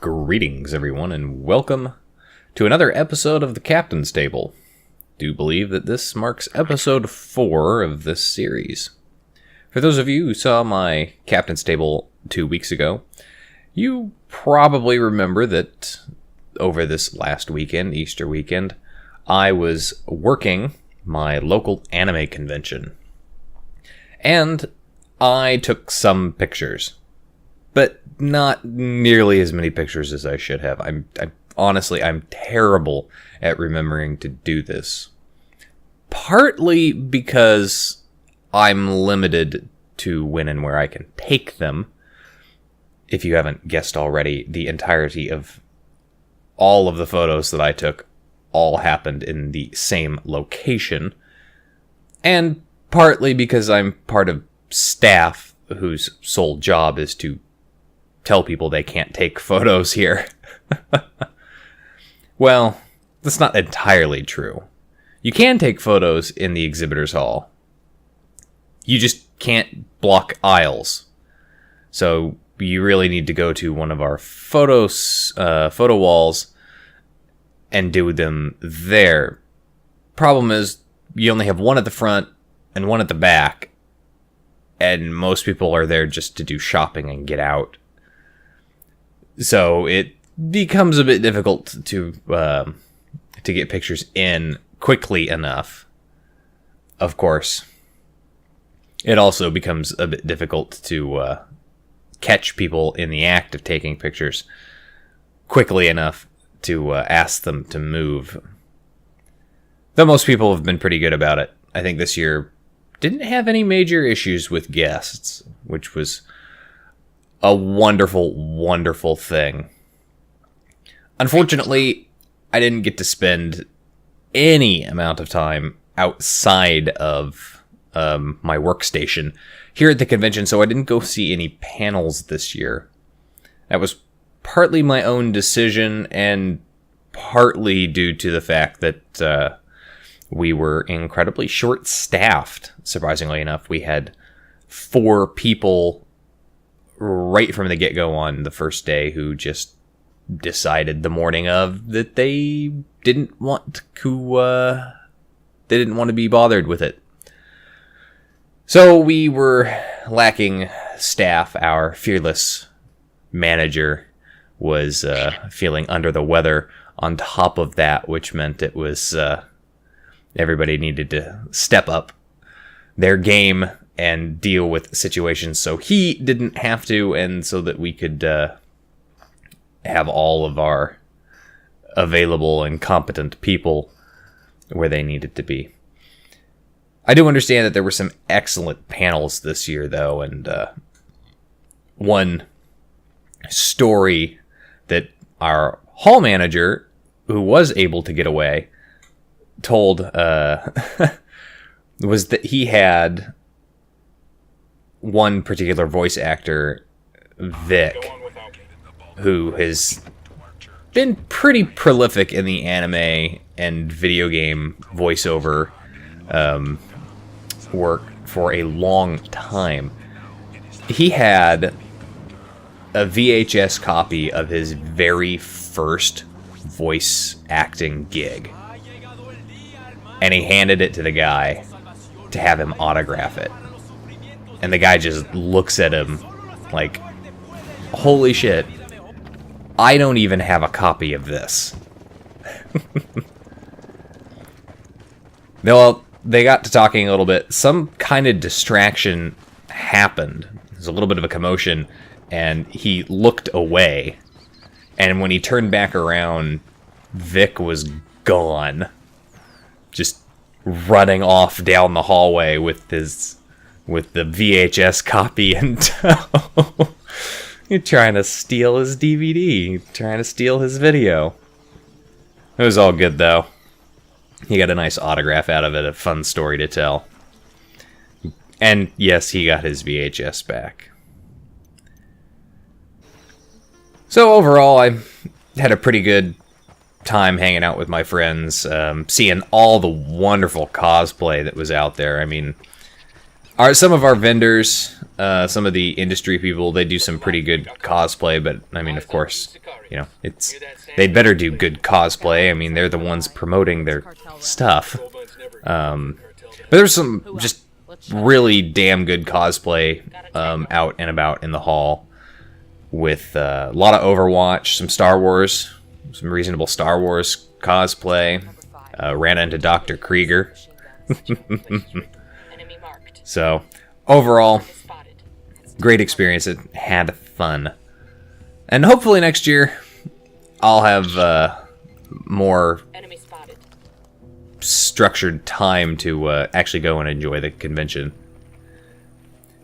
Greetings, everyone, and welcome to another episode of the Captain's Table. Do believe that this marks episode 4 of this series. For those of you who saw my Captain's Table 2 weeks ago, you probably remember that over this last weekend, Easter weekend, I was working my local anime convention. And I took some pictures, but not nearly as many pictures as I should have. Honestly, I'm terrible at remembering to do this. Partly because I'm limited to when and where I can take them. If you haven't guessed already, the entirety of all of the photos that I took all happened in the same location. And partly because I'm part of staff whose sole job is to tell people they can't take photos here. Well, that's not entirely true. You can take photos in the exhibitors hall. You just can't block aisles. So you really need to go to one of our photo walls and do them there. Problem is, you only have one at the front and one at the back. And most people are there just to do shopping and get out. So it becomes a bit difficult to get pictures in quickly enough. Of course, it also becomes a bit difficult to catch people in the act of taking pictures quickly enough to ask them to move. Though most people have been pretty good about it. I think this year didn't have any major issues with guests, which was a wonderful, wonderful thing. Unfortunately, I didn't get to spend any amount of time outside of my workstation here at the convention, so I didn't go see any panels this year. That was partly my own decision and partly due to the fact that we were incredibly short-staffed. Surprisingly enough, we had 4 people right from the get-go on the first day who just decided the morning of that they didn't want to be bothered with it. So we were lacking staff. Our fearless manager was feeling under the weather on top of that, which meant it was everybody needed to step up their game and deal with situations so he didn't have to, and so that we could have all of our available and competent people where they needed to be. I do understand that there were some excellent panels this year, though, and one story that our hall manager, who was able to get away, told was that he had one particular voice actor, Vic, who has been pretty prolific in the anime and video game voiceover work for a long time. He had a VHS copy of his very first voice acting gig, and he handed it to the guy to have him autograph it. And the guy just looks at him like, holy shit, I don't even have a copy of this. Well, they got to talking a little bit. Some kind of distraction happened. There's a little bit of a commotion, and he looked away. And when he turned back around, Vic was gone. Just running off down the hallway with the VHS copy in tow. You're trying to steal his DVD. Trying to steal his video. It was all good, though. He got a nice autograph out of it, a fun story to tell. And yes, he got his VHS back. So overall, I had a pretty good time hanging out with my friends, seeing all the wonderful cosplay that was out there. I mean, some of our vendors, some of the industry people, they do some pretty good cosplay, but I mean, of course, you know, they better do good cosplay. I mean, they're the ones promoting their stuff. But there's some just really damn good cosplay out and about in the hall, with a lot of Overwatch, some Star Wars, some reasonable Star Wars cosplay. Ran into Dr. Krieger. So, overall, great experience. It had fun. And hopefully next year, I'll have more structured time to actually go and enjoy the convention.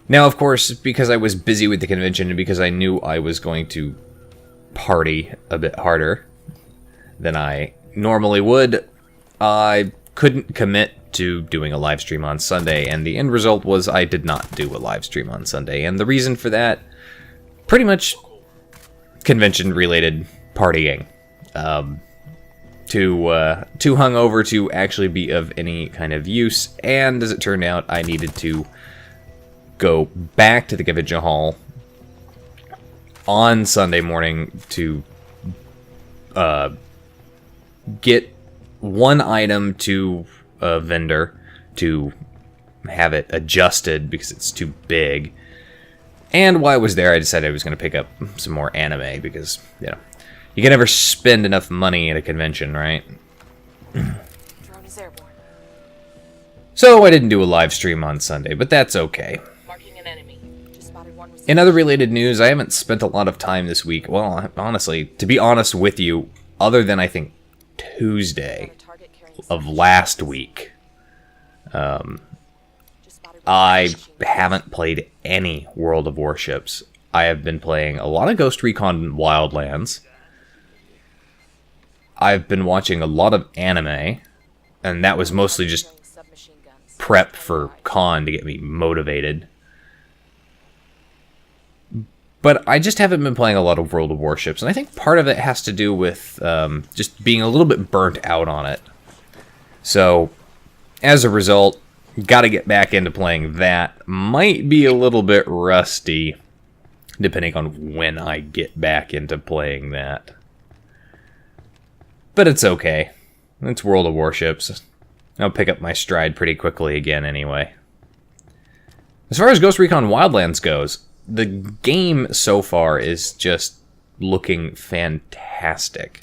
Now, of course, because I was busy with the convention and because I knew I was going to party a bit harder than I normally would, I couldn't commit to doing a live stream on Sunday, and the end result was I did not do a live stream on Sunday. And the reason for that, pretty much convention-related partying. Too hungover to actually be of any kind of use, and as it turned out, I needed to go back to the convention hall on Sunday morning to get one item to a vendor to have it adjusted because it's too big. And while I was there, I decided I was going to pick up some more anime because, you know, you can never spend enough money at a convention, right? So I didn't do a live stream on Sunday, but that's okay. In other related news, I haven't spent a lot of time this week. Well, honestly, to be honest with you, other than I think Tuesday of last week, I haven't played any World of Warships. I have been playing a lot of Ghost Recon Wildlands. I've been watching a lot of anime, and that was mostly just prep for con to get me motivated. But I just haven't been playing a lot of World of Warships, and I think part of it has to do with just being a little bit burnt out on it. So, as a result, got to get back into playing that. Might be a little bit rusty, depending on when I get back into playing that. But it's okay. It's World of Warships. I'll pick up my stride pretty quickly again anyway. As far as Ghost Recon Wildlands goes, the game so far is just looking fantastic.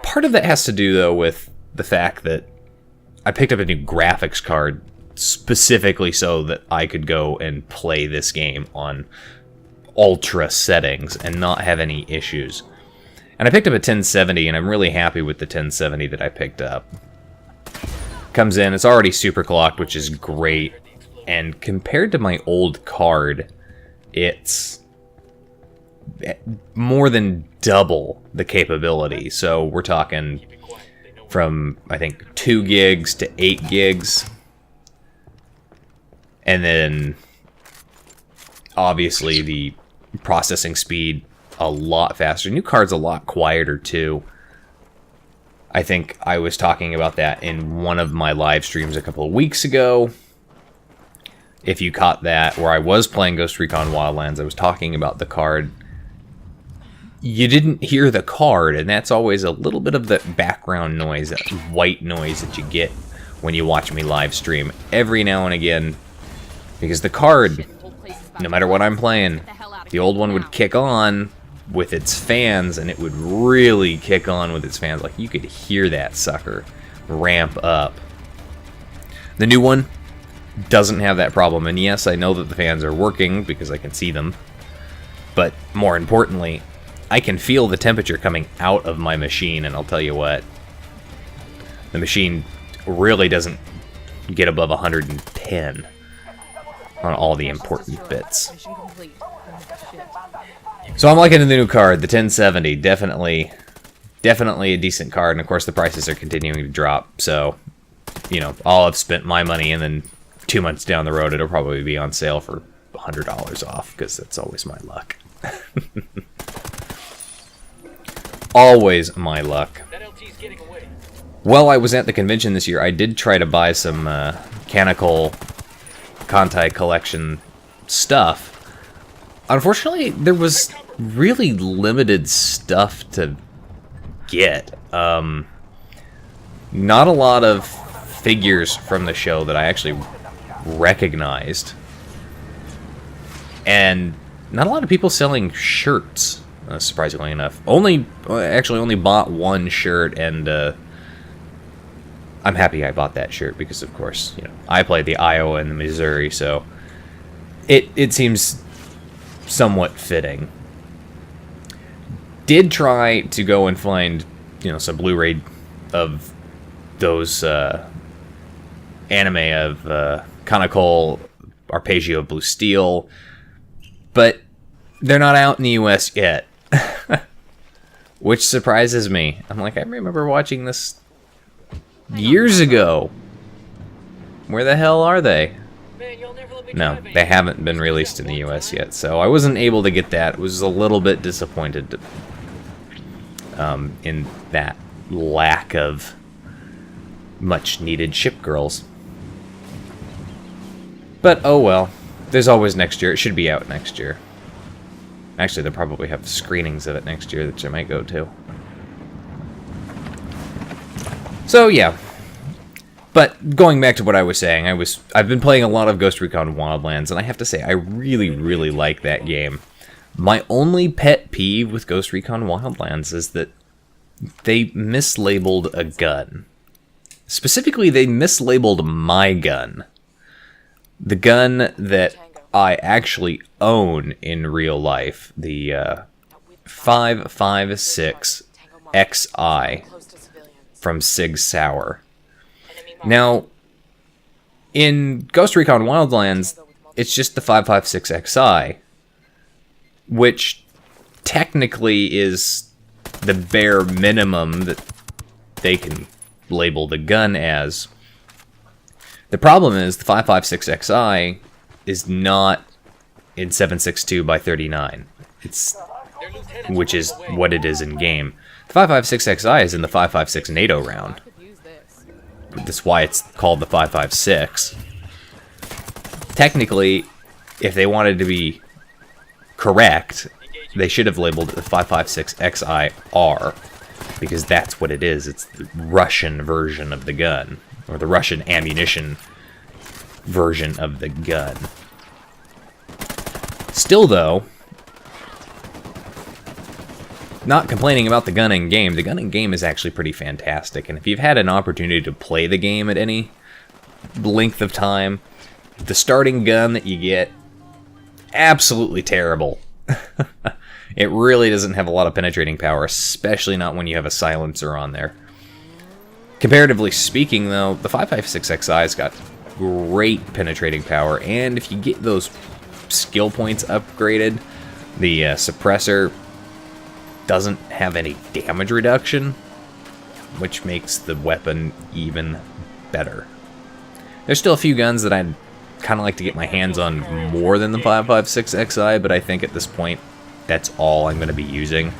Part of that has to do, though, with the fact that I picked up a new graphics card specifically so that I could go and play this game on ultra settings and not have any issues. And I picked up a 1070, and I'm really happy with the 1070 that I picked up. Comes in, it's already super clocked, which is great. And compared to my old card, it's more than double the capability. So we're talking from, I think, 2 gigs to 8 gigs. And then, obviously, the processing speed a lot faster. New card's a lot quieter, too. I think I was talking about that in one of my live streams a couple of weeks ago. If you caught that, where I was playing Ghost Recon Wildlands, I was talking about the card. You didn't hear the card, and that's always a little bit of that background noise, that white noise that you get when you watch me live stream every now and again. Because the card, no matter what I'm playing, the old one would kick on with its fans, and it would really kick on with its fans. Like, you could hear that sucker ramp up. The new one doesn't have that problem, and yes, I know that the fans are working because I can see them. But more importantly, I can feel the temperature coming out of my machine, and I'll tell you what, the machine really doesn't get above 110 on all the important bits. So I'm liking the new card, the 1070. Definitely a decent card, and of course the prices are continuing to drop, so, you know, I'll have spent my money, and then 2 months down the road it'll probably be on sale for $100 off, because that's always my luck. Always my luck. While I was at the convention this year, I did try to buy some mechanical Kantai collection stuff. Unfortunately, there was really limited stuff to get. Not a lot of figures from the show that I actually recognized. And not a lot of people selling shirts, surprisingly enough. Actually only bought one shirt, and I'm happy I bought that shirt because, of course, you know, I played the Iowa and the Missouri, so it seems somewhat fitting. Did try to go and find, you know, some Blu-ray of those anime of Kanako, Arpeggio, Blue Steel, but they're not out in the US yet, which surprises me. I'm like, I remember watching this years ago. Where the hell are they? No, they haven't been released in the US yet, so I wasn't able to get that. I was a little bit disappointed in that lack of much needed ship girls. But oh well, there's always next year. It should be out next year. Actually, they'll probably have screenings of it next year that I might go to. So yeah. But going back to what I was saying, I've been playing a lot of Ghost Recon Wildlands, and I have to say I really, really like that game. My only pet peeve with Ghost Recon Wildlands is that they mislabeled a gun. Specifically, they mislabeled my gun. The gun that I actually own in real life, the 5.56 XI from Sig Sauer. Now, in Ghost Recon Wildlands, it's just the 5.56 XI, which technically is the bare minimum that they can label the gun as. The problem is the 5.56 XI is not in 7.62 by 39, which is what it is in game. The 5.56 XI is in the 5.56 NATO round. That's why it's called the 5.56. Technically, if they wanted to be correct, they should have labeled it the 5.56 XIR, because that's what it is. It's the Russian version of the gun, or the Russian ammunition version of the gun. Still, though, not complaining about the gun in game. The gun in game is actually pretty fantastic, and if you've had an opportunity to play the game at any length of time, the starting gun that you get, absolutely terrible. It really doesn't have a lot of penetrating power, especially not when you have a silencer on there. Comparatively speaking, though, the 5.56 XI's got great penetrating power, and if you get those skill points upgraded, the suppressor doesn't have any damage reduction, which makes the weapon even better. There's still a few guns that I'd kind of like to get my hands on more than the 5.56 XI, but I think at this point that's all I'm going to be using.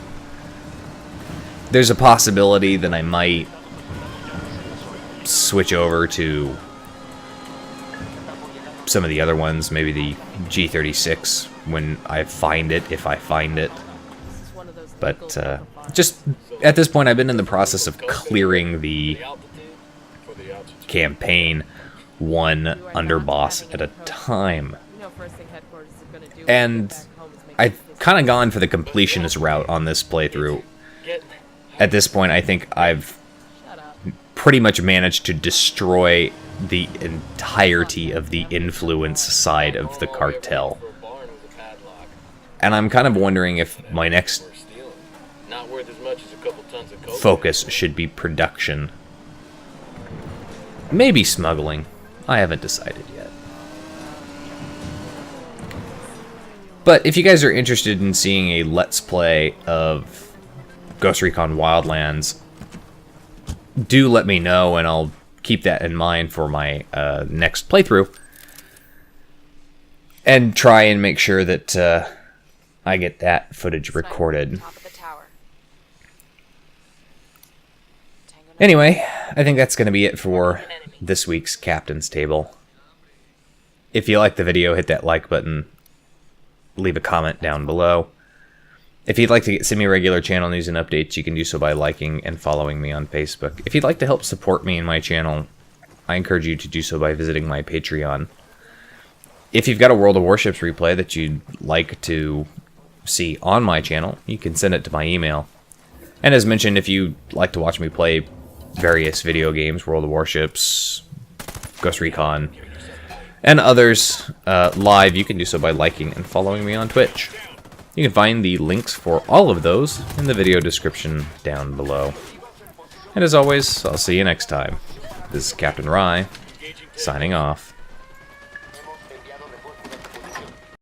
There's a possibility that I might switch over to some of the other ones, maybe the G36 when I find it, if I find it. But just at this point, I've been in the process of clearing the campaign one underboss at a time. And I've kind of gone for the completionist route on this playthrough. At this point, I think I've pretty much managed to destroy the entirety of the influence side of the cartel. And I'm kind of wondering if my next focus should be production. Maybe smuggling. I haven't decided yet. But if you guys are interested in seeing a Let's Play of Ghost Recon Wildlands, do let me know, and I'll keep that in mind for my next playthrough. And try and make sure that I get that footage recorded. Anyway, I think that's going to be it for this week's Captain's Table. If you like the video, hit that like button. Leave a comment down below. If you'd like to get semi-regular channel news and updates, you can do so by liking and following me on Facebook. If you'd like to help support me and my channel, I encourage you to do so by visiting my Patreon. If you've got a World of Warships replay that you'd like to see on my channel, you can send it to my email. And as mentioned, if you'd like to watch me play various video games, World of Warships, Ghost Recon, and others live, you can do so by liking and following me on Twitch. You can find the links for all of those in the video description down below. And as always, I'll see you next time. This is Captain Rye, signing off.